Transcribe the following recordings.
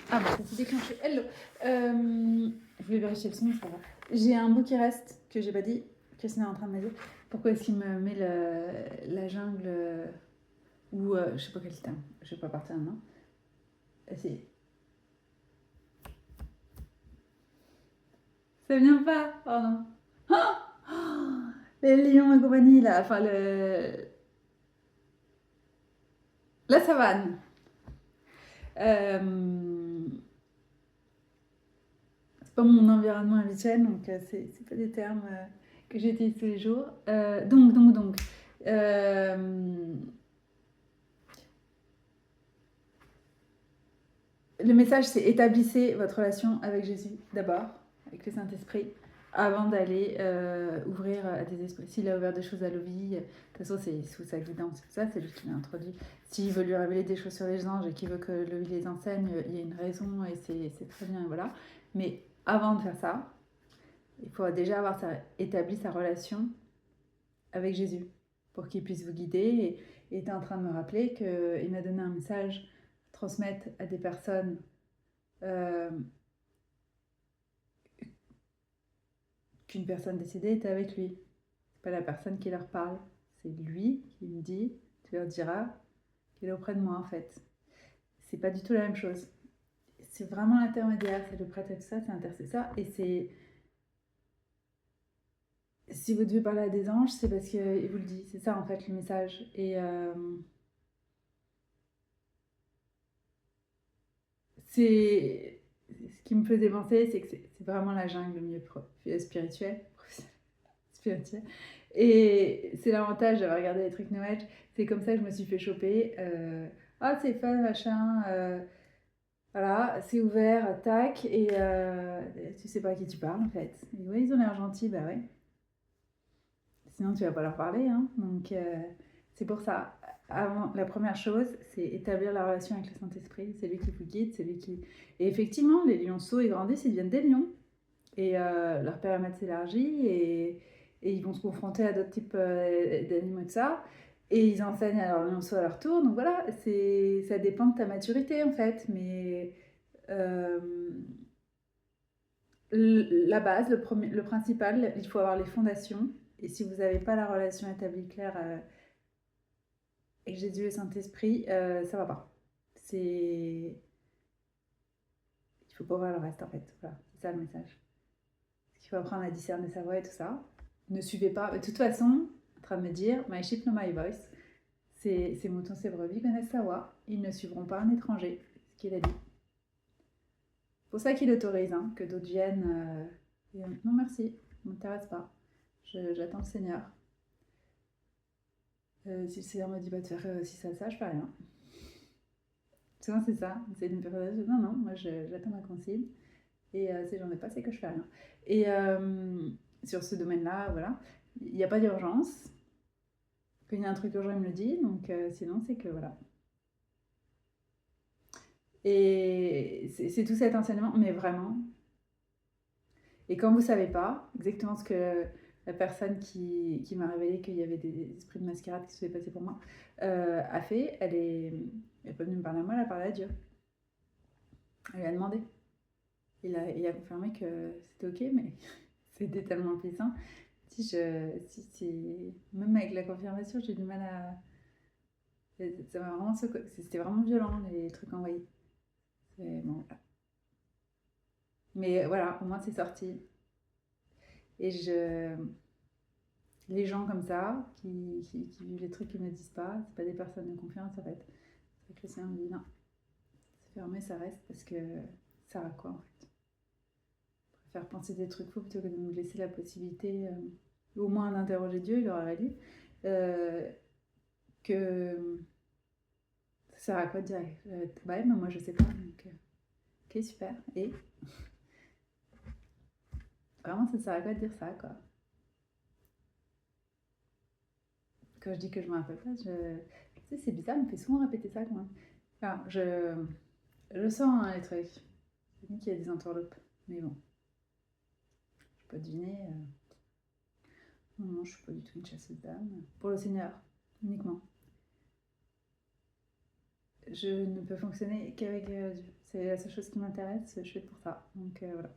Ah bah ça s'est déclenché. Hello. Je voulais vérifier le son, ça va. J'ai un bout qui reste que j'ai pas dit. Christine est en train de me dire. Pourquoi est-ce qu'il me met la jungle ou je sais pas quel terme. Je vais pas partir maintenant. Si. Ça vient pas. Oh non. Oh, les lions et compagnie là. Enfin la savane. C'est pas mon environnement habituel, donc c'est pas des termes que j'utilise tous les jours. Donc. Euh, le message, c'est établissez votre relation avec Jésus d'abord, avec le Saint-Esprit, avant d'aller ouvrir à des esprits. S'il a ouvert des choses à Lovie, de toute façon, c'est sous sa guidance, tout ça, c'est lui qui l'a introduit. S'il veut lui révéler des choses sur les anges et qu'il veut que Lovie les enseigne, il y a une raison et c'est très bien, et voilà. Mais avant de faire ça, il faut déjà avoir établi sa relation avec Jésus pour qu'il puisse vous guider. Et tu es en train de me rappeler qu'il m'a donné un message transmettre à des personnes euh, qu'une personne décédée était avec lui. C'est pas la personne qui leur parle, c'est lui qui me dit, tu leur diras qu'il est auprès de moi en fait. C'est pas du tout la même chose. C'est vraiment l'intermédiaire, c'est le prêtre et tout ça, c'est intercesseur. Et c'est. Si vous devez parler à des anges, c'est parce qu'il vous le dit. C'est ça en fait le message. Et c'est. Ce qui me faisait penser, c'est que c'est vraiment la jungle le mieux spirituel. Spirituel. Et c'est l'avantage d'avoir regardé les trucs Noël. C'est comme ça que je me suis fait choper. Ah, c'est fun, machin. Voilà, c'est ouvert, tac. Et tu sais pas à qui tu parles en fait. Et oui, ils ont l'air gentils, bah ouais. Sinon, tu vas pas leur parler. Hein. Donc, c'est pour ça. Avant, la première chose, c'est établir la relation avec le Saint-Esprit. C'est lui qui vous guide, c'est lui qui. Et effectivement, les lionceaux, ils grandissent, ils deviennent des lions. Et leur périmètre s'élargit et ils vont se confronter à d'autres types d'animaux de ça. Et ils enseignent à leurs lionceaux à leur tour. Donc voilà, ça dépend de ta maturité en fait. Mais euh, la base, le principal, il faut avoir les fondations. Et si vous n'avez pas la relation établie claire avec Jésus et Saint-Esprit, ça va pas. C'est. Il faut pas voir le reste en fait. Voilà, c'est ça le message. Il faut apprendre à discerner sa voix et tout ça. Ne suivez pas. De toute façon, en train de me dire, my sheep know my voice. Ces moutons, ces brebis connaissent sa voix. Ils ne suivront pas un étranger. Ce qu'il a dit. C'est pour ça qu'il autorise hein, que d'autres viennent. Non, merci, ça ne m'intéresse pas. J'attends le Seigneur. Si le Seigneur me dit pas de faire si ça, je fais rien. Souvent, c'est ça. C'est une période. Non, non, moi, j'attends ma consigne. Et si j'en ai pas, c'est que je fais rien. Et sur ce domaine-là, voilà. Il n'y a pas d'urgence. Quand il y a un truc urgent, il me le dit. Donc, sinon, c'est que voilà. Et c'est tout cet enseignement, mais vraiment. Et quand vous savez pas exactement ce que la personne qui m'a révélé qu'il y avait des esprits de mascarade qui se faisaient passer pour moi a fait, elle est pas venue me parler à moi, elle a parlé à Dieu. Elle lui a demandé. Il a confirmé que c'était ok, mais c'était tellement puissant. Si, même avec la confirmation, j'ai du mal à. Ça m'a vraiment secoué. C'était vraiment violent, les trucs envoyés. Bon, voilà. Mais voilà, au moins c'est sorti. Et les gens comme ça, qui vivent les trucs qu'ils ne me disent pas, c'est pas des personnes de confiance en fait. C'est que le Seigneur me dit non, c'est fermé, ça reste parce que ça sert à quoi en fait. Je préfère penser des trucs faux plutôt que de nous laisser la possibilité, au moins d'interroger Dieu, il aurait dit, que ça sert à quoi de dire bah, mais moi je sais pas, donc ok, super. Et vraiment, ça sert à quoi de dire ça quoi. Quand je dis que je me rappelle pas, tu sais, c'est bizarre, il me fait souvent répéter ça quand même. Enfin, je sens hein, les trucs. C'est lui qui a des entourloupes. Mais bon, je peux deviner. Non, non, je suis pas du tout une chasseuse d'âme. Pour le Seigneur, uniquement. Je ne peux fonctionner qu'avec Dieu. C'est la seule chose qui m'intéresse, je fais pour ça. Donc voilà,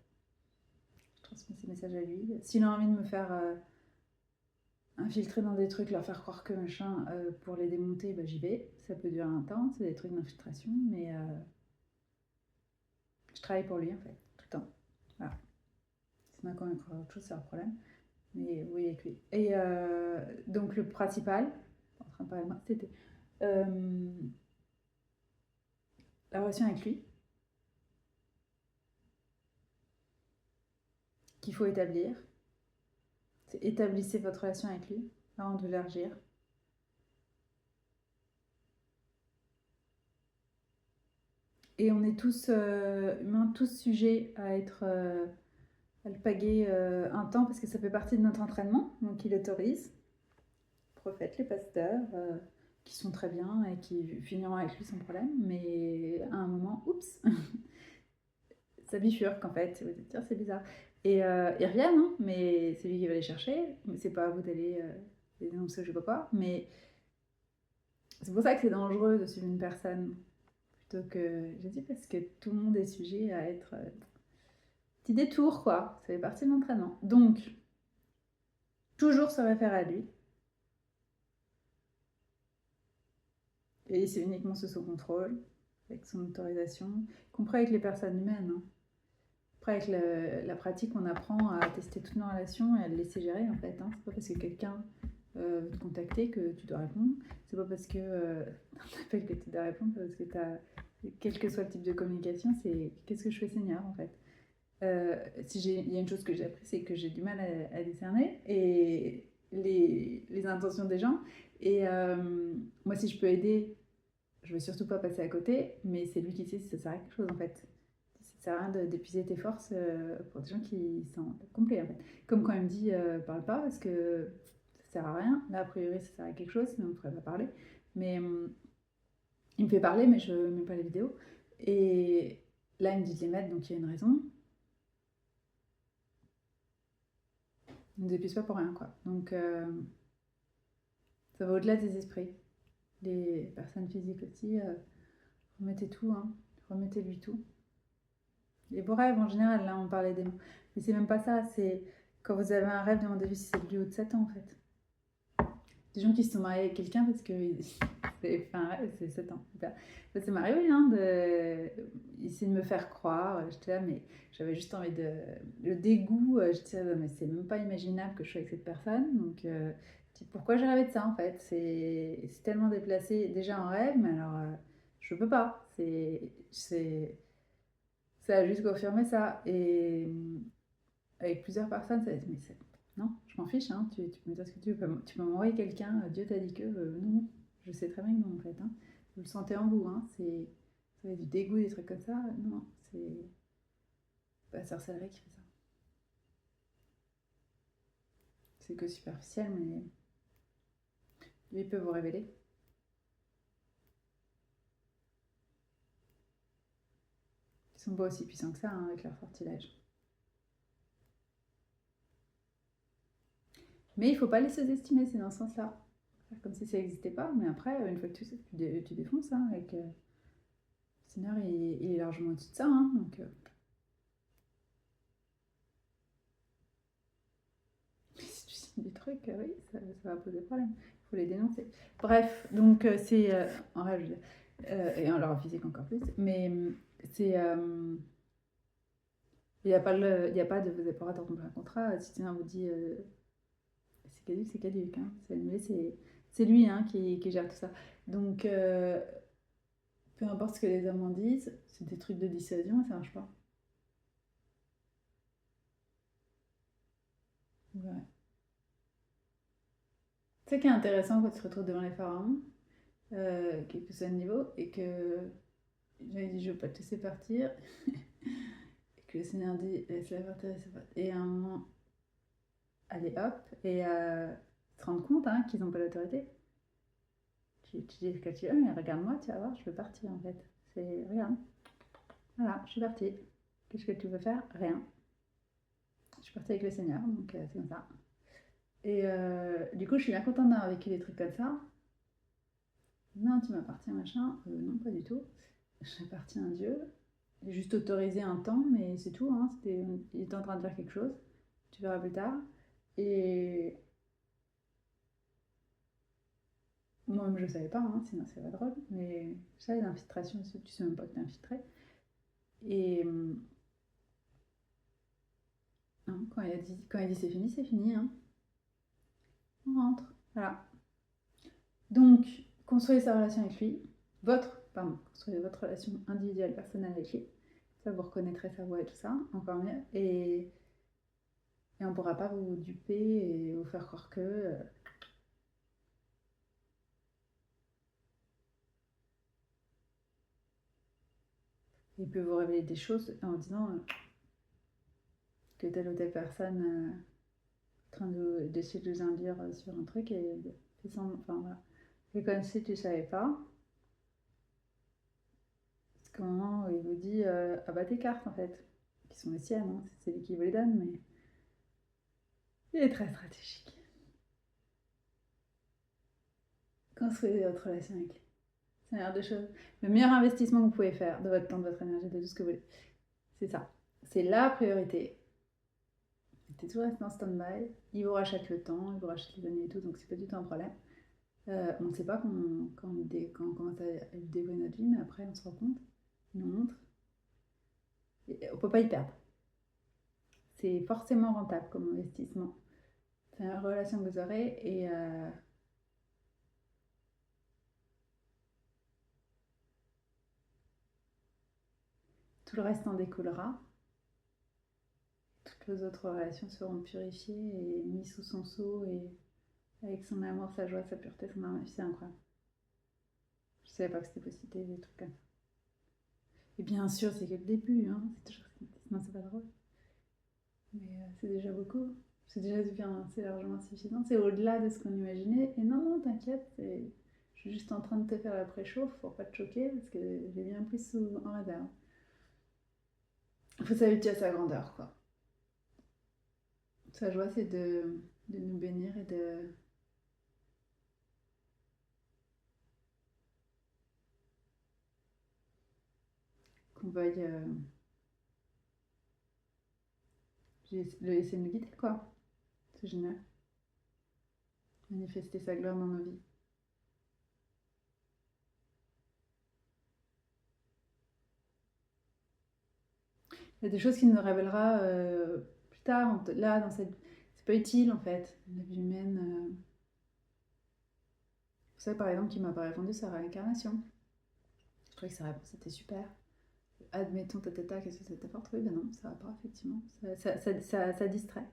je transmets ces messages à lui. S'il a envie de me faire infiltrer dans des trucs, leur faire croire que machin, pour les démonter, bah, j'y vais. Ça peut durer un temps, c'est des trucs d'infiltration, mais je travaille pour lui en fait, tout le temps. Voilà. C'est m'a convaincre autre chose, c'est un problème. Mais oui, avec lui. Et donc le principal, en train de parler de moi, c'était la relation avec lui, qu'il faut établir. C'est établissez votre relation avec lui avant de l'élargir. Et on est tous humains, tous sujets à être alpagués un temps parce que ça fait partie de notre entraînement. Donc il autorise. Prophètes, les pasteurs, qui sont très bien et qui finiront avec lui sans problème. Mais à un moment, oups, ça bifurque en fait. Vous dites, tiens, c'est bizarre. Et ils reviennent, hein, mais c'est lui qui va les chercher. Mais c'est pas à vous d'aller les dénoncer, je sais pas quoi. Mais c'est pour ça que c'est dangereux de suivre une personne plutôt que. Je dis parce que tout le monde est sujet à être. Petit détour, quoi. Ça fait partie de l'entraînement. Donc, toujours se référer à lui. Et c'est uniquement sous son contrôle, avec son autorisation, y compris avec les personnes humaines. Hein. Après, avec la pratique, on apprend à tester toutes nos relations et à le laisser gérer en fait. Hein. C'est pas parce que quelqu'un veut te contacter que tu dois répondre. C'est pas parce que t'appelles que tu dois répondre, parce que quel que soit le type de communication, c'est qu'est-ce que je fais Seigneur en fait. Il y a une chose que j'ai appris, c'est que j'ai du mal à discerner et les intentions des gens. Et moi, si je peux aider, je veux surtout pas passer à côté, mais c'est lui qui sait si ça sert à quelque chose en fait. Ça sert à rien d'épuiser tes forces pour des gens qui sont complets en fait. Comme quand il me dit parle pas parce que ça sert à rien. Là, a priori, ça sert à quelque chose, sinon on ne pourrait pas parler. Mais il me fait parler, mais je mets pas les vidéos. Et là, il me dit de les mettre, donc il y a une raison. On ne dépuise pas pour rien, quoi. Donc, ça va au-delà des esprits. Les personnes physiques aussi, remettez tout, hein. Remettez-lui tout. Les beaux rêves, en général, là, on parlait des mots. Mais c'est même pas ça, c'est quand vous avez un rêve, demandez-lui si c'est du haut de 7 ans, en fait. Des gens qui se sont mariés avec quelqu'un parce que c'est fait un rêve, c'est 7 ans. Ça m'est arrivé, hein, essayer de me faire croire. J'étais là, mais j'avais juste envie de. Le dégoût, je disais, mais c'est même pas imaginable que je sois avec cette personne. Donc, pourquoi j'ai rêvé de ça, en fait? C'est tellement déplacé, déjà en rêve, mais alors, je peux pas. Ça a juste confirmé ça. Et avec plusieurs personnes, ça a dit, mais non, je m'en fiche, hein, tu peux me dire ce que tu veux. Tu peux m'envoyer quelqu'un, Dieu t'a dit que. Non, je sais très bien que non, en fait. Hein. Vous le sentez en vous, hein, ça du dégoût, des trucs comme ça. Non, c'est pas la sorcellerie qui fait ça. C'est que superficiel, mais lui peut vous révéler. Ils sont pas aussi puissants que ça, hein, avec leur sortilège. Mais il faut pas les sous-estimer, c'est dans ce sens-là. Faire comme si ça n'existait pas, mais après, une fois que tu sais, tu défonces, hein, avec. Le Seigneur, il est largement au-dessus de ça, hein, donc. Si tu signes des trucs, oui, ça va poser problème. Il faut les dénoncer. Bref, donc c'est en rêve, je veux dire, et en leur physique encore plus, mais c'est. Il n'y a, y a pas de vous n'avez pas à rompre un contrat. Si quelqu'un vous dit c'est caduque, hein, c'est annulé, c'est lui hein, qui gère tout ça. Donc, peu importe ce que les hommes en disent, c'est des trucs de dissuasion et ça marche pas. Ouais. C'est ça qui est intéressant quand tu te retrouves devant les pharaons, quel que soit le niveau, et que j'avais dit je veux pas te laisser partir, et que le Seigneur dit laisse-la partir, laisse-la partir. Et à un moment, allez hop, et se rendre compte hein, qu'ils n'ont pas l'autorité. Tu dis ce que tu veux, mais regarde-moi, tu vas voir, je veux partir en fait. C'est regarde, voilà, je suis partie. Qu'est-ce que tu veux faire? Rien. Je suis partie avec le Seigneur, donc c'est comme ça. Et du coup, je suis bien contente d'avoir vécu des trucs comme ça. Non, tu m'appartiens, machin. Non, pas du tout. J'appartiens à Dieu. juste autoriser un temps, mais c'est tout, hein. Il est en train de faire quelque chose, tu verras plus tard. Et moi-même, je savais pas, hein, sinon c'est pas drôle, mais ça, les infiltrations, tu sais même pas que t'es infiltré. Et non, quand il dit c'est fini, hein. On rentre, voilà. Donc, construisez sa relation avec lui, construisez votre relation individuelle, personnelle avec lui. Ça, vous reconnaîtrez sa voix et tout ça, encore mieux. Et on ne pourra pas vous duper et vous faire croire que. Il peut vous révéler des choses en disant que telle ou telle personne est en train d'essayer de vous induire sur un truc et fait semblant. Enfin voilà. Et comme si tu ne savais pas, c'est qu'au moment où il vous dit ah bah tes cartes en fait, qui sont les siennes, hein, c'est lui qui vous les donne, mais il est très stratégique. Construisez votre relation avec lui. C'est la meilleure des choses. Le meilleur investissement que vous pouvez faire de votre temps, de votre énergie, de tout ce que vous voulez. C'est ça. C'est la priorité. Mettez tout reste en stand-by. Il vous rachète le temps, il vous rachète les années et tout, donc c'est pas du tout un problème. On ne sait pas quand on commence à dévoiler notre vie, mais après on se rend compte, il nous montre. Et on ne peut pas y perdre. C'est forcément rentable comme investissement. C'est une relation que vous aurez et tout le reste en découlera. Toutes vos autres relations seront purifiées et mises sous son sceau et avec son amour, sa joie, sa pureté, son harmonie. C'est incroyable. Je savais pas que c'était possible, des trucs comme ça. Et bien sûr, c'est que le début, hein. C'est toujours sinon c'est pas drôle. Mais c'est déjà beaucoup. C'est déjà suffisant, c'est largement suffisant. C'est au-delà de ce qu'on imaginait. Et non, non, t'inquiète, je suis juste en train de te faire la préchauffe pour pas te choquer parce que j'ai bien plus en réserve. Il faut s'habituer à sa grandeur, quoi. Sa joie, c'est de nous bénir et qu'on veuille le laisser nous guider, quoi. C'est génial. Manifester sa gloire dans nos vies. Il y a des choses qu'il nous révélera plus tard. Là, dans cette. C'est pas utile, en fait, la vie humaine. Vous savez, par exemple, qu'il m'a pas répondu sa réincarnation. Je trouvais que sa réponse était super. Admettons, tata, qu'est-ce que ça t'apporte? Oui, ben non, ça va pas, effectivement. Ça distrait.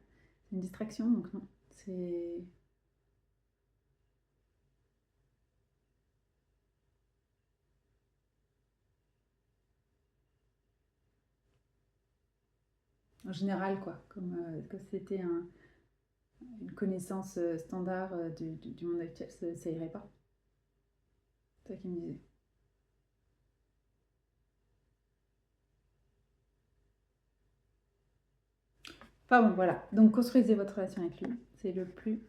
C'est une distraction, donc non. C'est. En général, quoi. Comme que c'était une connaissance standard du monde actuel, ça irait pas. C'est ça qu'il me disait. Enfin bon, voilà. Donc construisez votre relation avec lui. C'est le plus